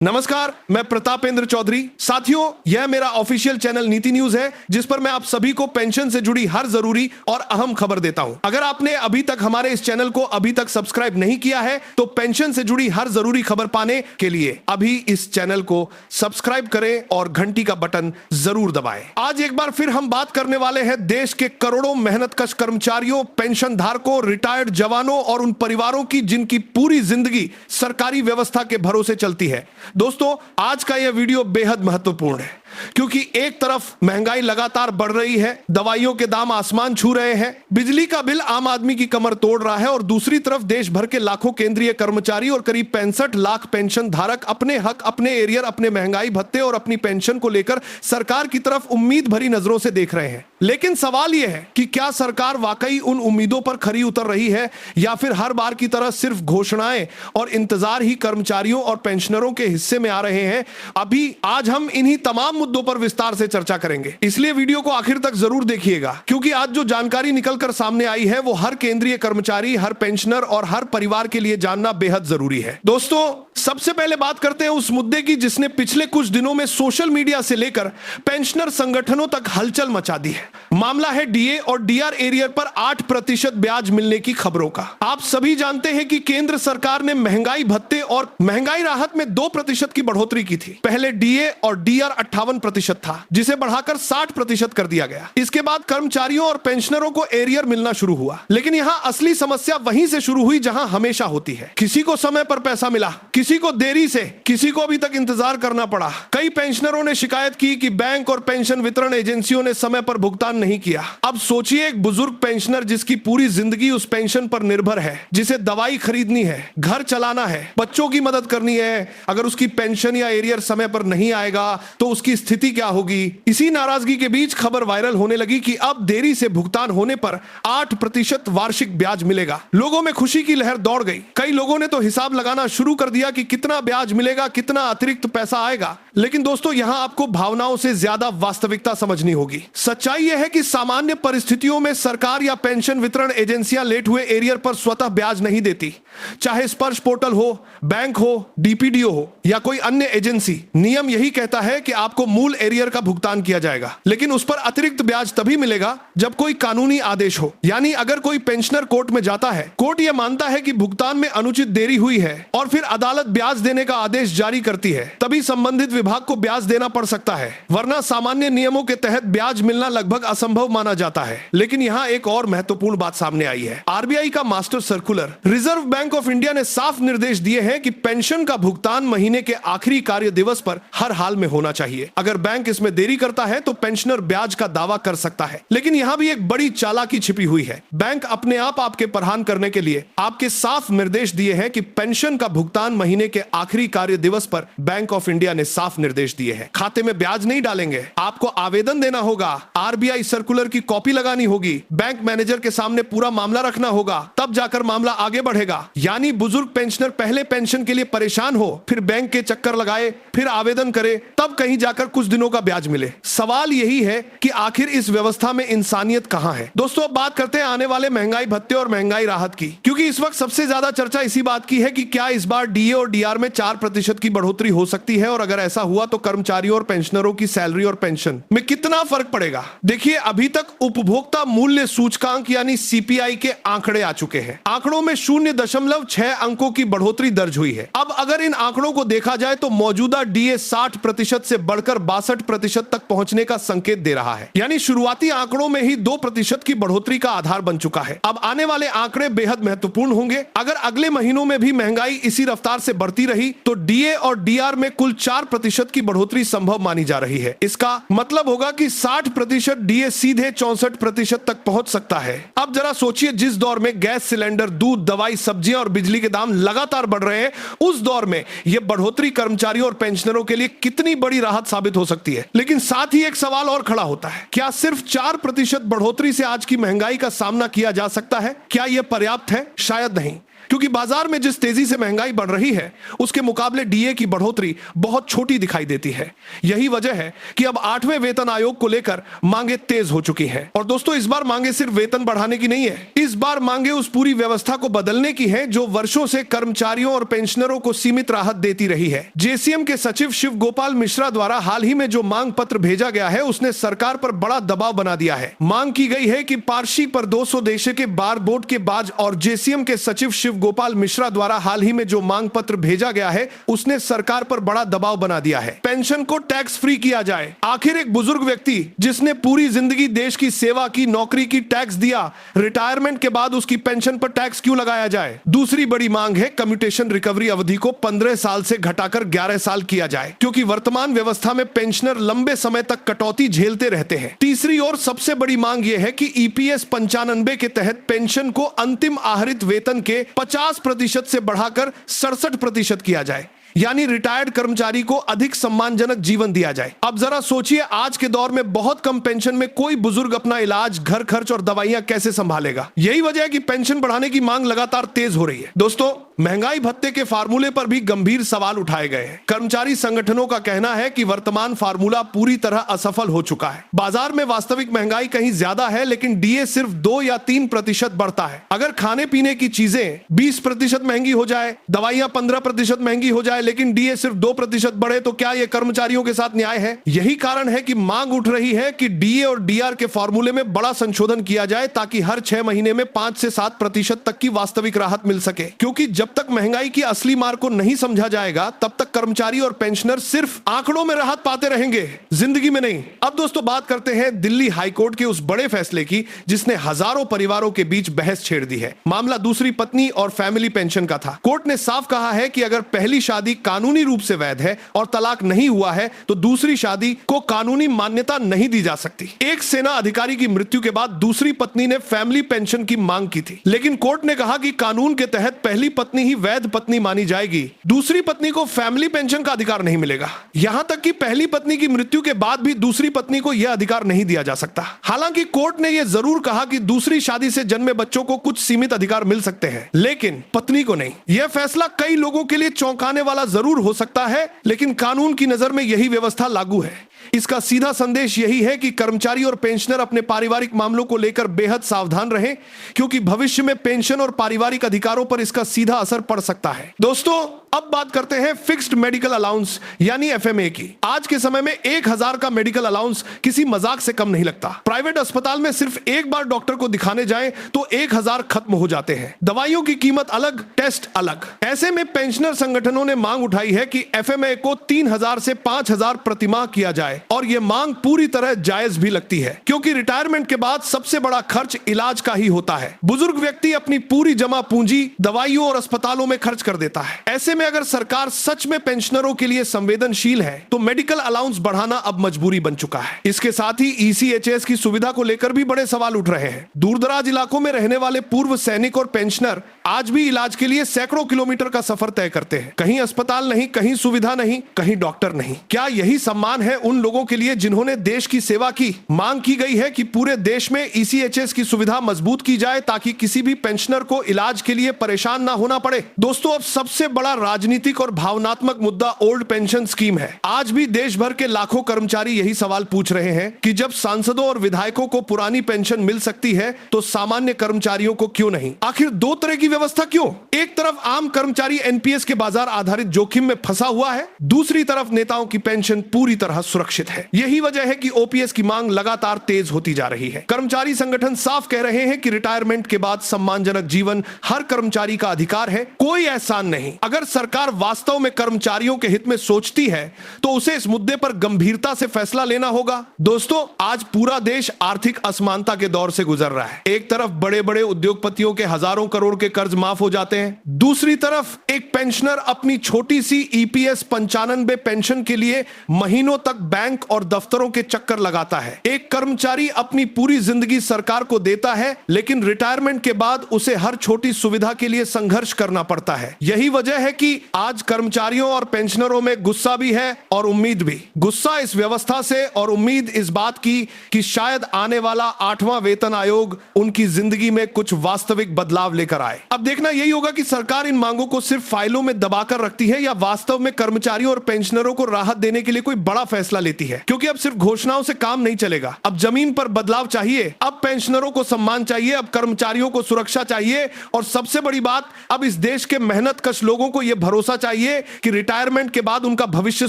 नमस्कार, मैं प्रतापेंद्र चौधरी। साथियों, यह मेरा ऑफिशियल चैनल नीति न्यूज है, जिस पर मैं आप सभी को पेंशन से जुड़ी हर जरूरी और अहम खबर देता हूं। अगर आपने अभी तक हमारे इस चैनल को अभी तक सब्सक्राइब नहीं किया है, तो पेंशन से जुड़ी हर जरूरी खबर पाने के लिए अभी इस चैनल को सब्सक्राइब करें और घंटी का बटन जरूर दबाएं। आज एक बार फिर हम बात करने वाले हैं देश के करोड़ों मेहनतकश कर्मचारियों, पेंशन धारकों, रिटायर्ड जवानों और उन परिवारों की जिनकी पूरी जिंदगी सरकारी व्यवस्था के भरोसे चलती है। दोस्तों, आज का यह वीडियो बेहद महत्वपूर्ण है, क्योंकि एक तरफ महंगाई लगातार बढ़ रही है, दवाइयों के दाम आसमान छू रहे हैं, बिजली का बिल आम आदमी की कमर तोड़ रहा है और दूसरी तरफ देश भर के लाखों केंद्रीय कर्मचारी और करीब 65 लाख पेंशन धारक अपने हक, अपने एरियर, अपने महंगाई भत्ते और अपनी पेंशन को लेकर सरकार की तरफ उम्मीद भरी नजरों से देख रहे हैं। लेकिन सवाल यह है कि क्या सरकार वाकई उन उम्मीदों पर खरी उतर रही है, या फिर हर बार की तरह सिर्फ घोषणाएं और इंतजार ही कर्मचारियों और पेंशनरों के हिस्से में आ रहे हैं। अभी आज हम इन्हीं तमाम मुद्दों पर विस्तार से चर्चा करेंगे, इसलिए वीडियो को आखिर तक जरूर देखिएगा, क्योंकि आज जो जानकारी निकलकर सामने आई है वो हर केंद्रीय कर्मचारी, हर पेंशनर और हर परिवार के लिए जानना बेहद जरूरी है। दोस्तों, सबसे पहले बात करते हैं उस मुद्दे की जिसने पिछले कुछ दिनों में सोशल मीडिया से लेकर पेंशनर संगठनों तक हलचल मचा दी है। मामला है डीए और डीआर एरियर पर 8% ब्याज मिलने की खबरों का। आप सभी जानते हैं कि केंद्र सरकार ने महंगाई भत्ते और महंगाई राहत में 2% की बढ़ोतरी की थी। पहले डीए और डीआर 58% था, जिसे बढ़ाकर 60% कर दिया गया। इसके बाद कर्मचारियों और पेंशनरों को एरियर मिलना शुरू हुआ। लेकिन यहां असली समस्या वहीं से शुरू हुई जहां हमेशा होती है। किसी को समय पर पैसा मिला, किसी को देरी से, किसी को अभी तक इंतजार करना पड़ा। कई पेंशनरों ने शिकायत की कि बैंक और पेंशन वितरण एजेंसियों ने समय पर भुगतान नहीं किया। अब सोचिए, एक बुजुर्ग पेंशनर जिसकी पूरी जिंदगी उस पेंशन पर निर्भर है, जिसे दवाई खरीदनी है, घर चलाना है, बच्चों की मदद करनी है, अगर उसकी पेंशन या एरियर समय पर नहीं आएगा तो उसकी स्थिति क्या होगी। इसी नाराजगी के बीच खबर वायरल होने लगी कि अब देरी से भुगतान होने पर 8% वार्षिक ब्याज मिलेगा। लोगों में खुशी की लहर दौड़ गई। कई लोगों ने तो हिसाब लगाना शुरू कर दिया कि कितना ब्याज मिलेगा, कितना अतिरिक्त पैसा आएगा। लेकिन दोस्तों, यहां आपको भावनाओं से ज्यादा वास्तविकता समझनी होगी। सच्चाई यह है कि सामान्य परिस्थितियों में सरकार या पेंशन वितरण एजेंसियां लेट हुए एरियर पर स्वतः ब्याज नहीं देती। चाहे स्पर्श पोर्टल हो, बैंक हो, डीपीडीओ हो या कोई अन्य एजेंसी, नियम यही कहता है कि आपको मूल एरियर का भुगतान किया जाएगा। लेकिन उस पर अतिरिक्त ब्याज तभी मिलेगा जब कोई कानूनी आदेश हो। यानी अगर कोई पेंशनर कोर्ट में जाता है, कोर्ट यह मानता है कि भुगतान में अनुचित देरी हुई है और फिर अदालत ब्याज देने का आदेश जारी करती है, तभी संबंधित विभाग को ब्याज देना पड़ सकता है। वरना सामान्य नियमों के तहत ब्याज मिलना लगभग असंभव माना जाता है। लेकिन यहाँ एक और महत्वपूर्ण बात सामने आई है। आरबीआई का master circular, reserve bank of India ने साफ निर्देश दिए हैं कि पेंशन का भुगतान महीने के आखिरी कार्य दिवस पर हर हाल में होना चाहिए। अगर बैंक इसमें देरी करता है तो पेंशनर ब्याज का दावा कर सकता है। लेकिन यहाँ भी एक बड़ी चालाकी छिपी हुई है। बैंक अपने आप आपके परेशान करने के लिए आपके साफ निर्देश दिए हैं कि पेंशन का भुगतान महीने के आखिरी कार्य दिवस पर बैंक ऑफ इंडिया ने साफ निर्देश दिए हैं। खाते में ब्याज नहीं डालेंगे, आपको आवेदन देना होगा, आरबीआई सर्कुलर की कॉपी लगानी होगी, बैंक मैनेजर के सामने पूरा मामला रखना होगा, तब जाकर मामला आगे बढ़ेगा। यानी बुजुर्ग पेंशनर पहले पेंशन के लिए परेशान हो, फिर बैंक के चक्कर लगाए, फिर आवेदन करे, तब कहीं जाकर कुछ दिनों का ब्याज मिले। सवाल यही है कि आखिर इस व्यवस्था में इंसानियत कहां है। दोस्तों, अब बात करते हैं आने वाले महंगाई भत्ते और महंगाई राहत की, क्योंकि इस वक्त सबसे ज्यादा चर्चा इसी बात की है कि क्या इस बार डीए और डीआर में 4% की बढ़ोतरी हो सकती है, और अगर ऐसा हुआ तो कर्मचारियों और पेंशनरों की सैलरी और पेंशन में कितना फर्क पड़ेगा। देखिए, अभी तक उपभोक्ता मूल्य सूचकांक यानी सीपीआई के आंकड़े आ चुके हैं। आंकड़ों में 0.6 अंकों की बढ़ोतरी दर्ज हुई है। अब अगर इन आंकड़ों को देखा जाए तो मौजूदा डीए 60% से बढ़कर 62% तक पहुंचने का संकेत दे रहा है। यानी शुरुआती आंकड़ों में ही 2% की बढ़ोतरी का आधार बन चुका है। अब आने वाले आंकड़े बेहद महत्वपूर्ण होंगे। अगर अगले महीनों में भी महंगाई इसी रफ्तार से बढ़ती रही तो डीए और डीआर में कुल 4% की बढ़ोतरी संभव मानी जा रही है। इसका मतलब होगा कि 60% डीए सीधे 64% तक पहुंच सकता है। अब जरा सोचिए, जिस दौर में गैस सिलेंडर, दूध, दवाई, सब्जियां और बिजली के दाम लगातार बढ़ रहे हैं, उस दौर में यह बढ़ोतरी कर्मचारियों और पेंशनरों के लिए कितनी बड़ी राहत साबित हो सकती है। लेकिन साथ ही एक सवाल और खड़ा होता है, क्या सिर्फ 4% बढ़ोतरी से आज की महंगाई का सामना किया जा सकता है? क्या यह पर्याप्त है? शायद नहीं। क्योंकि बाजार में जिस तेजी से महंगाई बढ़ रही है उसके मुकाबले डीए की बढ़ोतरी बहुत छोटी दिखाई देती है। यही वजह है कि अब 8वें वेतन आयोग को लेकर मांगे तेज हो चुकी हैं। और दोस्तों, इस बार मांगे सिर्फ वेतन बढ़ाने की नहीं है, इस बार मांगे उस पूरी व्यवस्था को बदलने की है जो वर्षों से कर्मचारियों और पेंशनरों को सीमित राहत देती रही है। जेसीएम के सचिव शिव गोपाल मिश्रा द्वारा हाल ही में जो मांग पत्र भेजा गया है उसने सरकार पर बड़ा दबाव बना दिया है। मांग की गई है कि पारसी पर 200 देशों के बार बोर्ड के बाज और जेसीएम के सचिव शिव गोपाल मिश्रा द्वारा हाल ही में जो मांग पत्र भेजा गया है उसने सरकार पर बड़ा दबाव बना दिया है। पेंशन को टैक्स फ्री किया जाए। आखिर एक बुजुर्ग व्यक्ति जिसने पूरी जिंदगी देश की सेवा की, नौकरी की, टैक्स दिया, रिटायरमेंट के बाद उसकी पेंशन पर टैक्स क्यों लगाया जाए? दूसरी बड़ी मांग है कम्यूटेशन रिकवरी अवधि को 15 साल से घटाकर 11 साल किया जाए, क्योंकि वर्तमान व्यवस्था में पेंशनर लंबे समय तक कटौती झेलते रहते हैं। तीसरी और सबसे बड़ी मांग यह है कि ईपीएस 95 के तहत पेंशन को अंतिम आहरित वेतन के 50% से बढ़ाकर 67% किया जाए, यानी रिटायर्ड कर्मचारी को अधिक सम्मानजनक जीवन दिया जाए। अब जरा सोचिए, आज के दौर में बहुत कम पेंशन में कोई बुजुर्ग अपना इलाज, घर खर्च और दवाइयां कैसे संभालेगा? यही वजह है कि पेंशन बढ़ाने की मांग लगातार तेज हो रही है। दोस्तों, महंगाई भत्ते के फार्मूले पर भी गंभीर सवाल उठाए गए हैं। कर्मचारी संगठनों का कहना है कि वर्तमान फार्मूला पूरी तरह असफल हो चुका है। बाजार में वास्तविक महंगाई कहीं ज्यादा है, लेकिन डीए सिर्फ 2 या 3% बढ़ता है। अगर खाने पीने की चीजें 20% महंगी हो जाए, दवाइयां 15% महंगी हो जाए, लेकिन डीए सिर्फ 2% बढ़े, तो क्या यह कर्मचारियों के साथ न्याय है? यही कारण है कि मांग उठ रही है कि डीए और डीआर के फार्मूले में बड़ा संशोधन किया जाए ताकि हर 6 महीने में 5 से 7% तक की वास्तविक राहत मिल सके। क्योंकि जब तक महंगाई की असली मार को नहीं समझा जाएगा तब तक कर्मचारी और पेंशनर सिर्फ आंकड़ों में राहत पाते रहेंगे, जिंदगी में नहीं। अब दोस्तों, बात करते हैं दिल्ली हाईकोर्ट के उस बड़े फैसले की जिसने हजारों परिवारों के बीच बहस छेड़ दी है। मामला दूसरी पत्नी और फैमिली पेंशन का था। कोर्ट ने साफ कहा है कि अगर पहली शादी कानूनी रूप से वैध है और तलाक नहीं हुआ है तो दूसरी शादी को कानूनी मान्यता नहीं दी जा सकती। एक सेना अधिकारी की मृत्यु के बाद दूसरी पत्नी ने फैमिली पेंशन की मांग की थी, लेकिन कोर्ट ने कहा कि कानून के तहत पहली पत्नी ही वैध पत्नी मानी जाएगी, दूसरी पत्नी को फैमिली पेंशन का अधिकार नहीं मिलेगा। यहां तक कि पहली पत्नी की मृत्यु के बाद भी दूसरी पत्नी को यह अधिकार नहीं दिया जा सकता। हालांकि कोर्ट ने यह जरूर कहा कि दूसरी शादी से जन्मे बच्चों को कुछ सीमित अधिकार मिल सकते हैं, लेकिन पत्नी को नहीं। यह फैसला कई लोगों के लिए चौंकाने वाला जरूर हो सकता है, लेकिन कानून की नजर में यही व्यवस्था लागू है। इसका सीधा संदेश यही है कि कर्मचारी और पेंशनर अपने पारिवारिक मामलों को लेकर बेहद सावधान रहें, क्योंकि भविष्य में पेंशन और पारिवारिक अधिकारों पर इसका सीधा असर पड़ सकता है। दोस्तों, अब बात करते हैं फिक्स्ड मेडिकल अलाउंस यानी एफएमए की। आज के समय में 1000 का मेडिकल अलाउंस किसी मजाक से कम नहीं लगता। प्राइवेट अस्पताल में सिर्फ एक बार डॉक्टर को दिखाने जाएं तो 1000 खत्म हो जाते हैं। दवाइयों की कीमत अलग, टेस्ट अलग। ऐसे में पेंशनर संगठनों ने मांग उठाई है कि एफएमए को 3000 से 5000 प्रतिमाह किया जाए, और यह मांग पूरी तरह जायज भी लगती है, क्योंकि रिटायरमेंट के बाद सबसे बड़ा खर्च इलाज का ही होता है। बुजुर्ग व्यक्ति अपनी पूरी जमा पूंजी दवाइयों और अस्पतालों में खर्च कर देता है। ऐसे में अगर सरकार सच में पेंशनरों के लिए संवेदनशील है तो मेडिकल अलाउंस बढ़ाना अब मजबूरी बन चुका है। इसके साथ ही ईसीएचएस की सुविधा को लेकर भी बड़े सवाल उठ रहे हैं। दूरदराज इलाकों में रहने वाले पूर्व सैनिक और पेंशनर आज भी इलाज के लिए सैकड़ों किलोमीटर का सफर तय करते हैं। कहीं अस्पताल नहीं, कहीं सुविधा नहीं, कहीं डॉक्टर नहीं। क्या यही सम्मान है उन लोगों के लिए जिन्होंने देश की सेवा की? मांग की गई है कि पूरे देश में ईसीएचएस की सुविधा मजबूत की जाए ताकि किसी भी पेंशनर को इलाज के लिए परेशान ना होना पड़े। दोस्तों, अब सबसे बड़ा राजनीतिक और भावनात्मक मुद्दा ओल्ड पेंशन स्कीम है। आज भी देश भर के लाखों कर्मचारी यही सवाल पूछ रहे हैं कि जब सांसदों और विधायकों को पुरानी पेंशन मिल सकती है तो सामान्य कर्मचारियों को क्यों नहीं? आखिर दो तरह की व्यवस्था क्यों? एक तरफ आम कर्मचारी एनपीएस के बाजार आधारित जोखिम में फंसा हुआ है, दूसरी तरफ नेताओं की पेंशन पूरी तरह सुरक्षित है। यही वजह है कि ओपीएस की मांग लगातार तेज होती जा रही है। कर्मचारी संगठन साफ कह रहे हैं कि रिटायरमेंट के बाद सम्मानजनक जीवन हर कर्मचारी का अधिकार है, कोई एहसान नहीं। अगर सरकार वास्तव में कर्मचारियों के हित में सोचती है तो उसे इस मुद्दे पर गंभीरता से फैसला लेना होगा। दोस्तों, आज पूरा देश आर्थिक असमानता के दौर से गुजर रहा है। एक तरफ बड़े बड़े उद्योगपतियों के हजारों करोड़ के कर्ज माफ हो जाते हैं, दूसरी तरफ एक पेंशनर अपनी छोटी सी ईपीएस 95 पेंशन के लिए महीनों तक बैंक और दफ्तरों के चक्कर लगाता है। एक कर्मचारी अपनी पूरी जिंदगी सरकार को देता है, लेकिन रिटायरमेंट के बाद उसे हर छोटी सुविधा के लिए संघर्ष करना पड़ता है। यही वजह है कि आज कर्मचारियों और पेंशनरों में गुस्सा भी है और उम्मीद भी। गुस्सा इस व्यवस्था से और उम्मीद इस बात की कि शायद आने वाला 8वां वेतन आयोग उनकी जिंदगी में कुछ वास्तविक बदलाव लेकर आए। अब देखना यही होगा कि सरकार इन मांगों को सिर्फ फाइलों में दबाकर रखती है या वास्तव में कर्मचारियों और पेंशनरों को राहत देने के लिए कोई बड़ा फैसला लेती है। क्योंकि अब सिर्फ घोषणाओं से काम नहीं चलेगा, अब जमीन पर बदलाव चाहिए। अब पेंशनरों को सम्मान चाहिए, अब कर्मचारियों को सुरक्षा चाहिए, और सबसे बड़ी बात, अब इस देश के मेहनतकश लोगों को यह भरोसा चाहिए कि रिटायरमेंट के बाद उनका भविष्य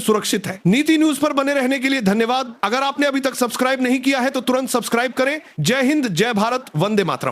सुरक्षित है। नीति न्यूज पर बने रहने के लिए धन्यवाद। अगर आपने अभी तक सब्सक्राइब नहीं किया है तो तुरंत सब्सक्राइब करें। जय हिंद, जय भारत, वंदे मातरम।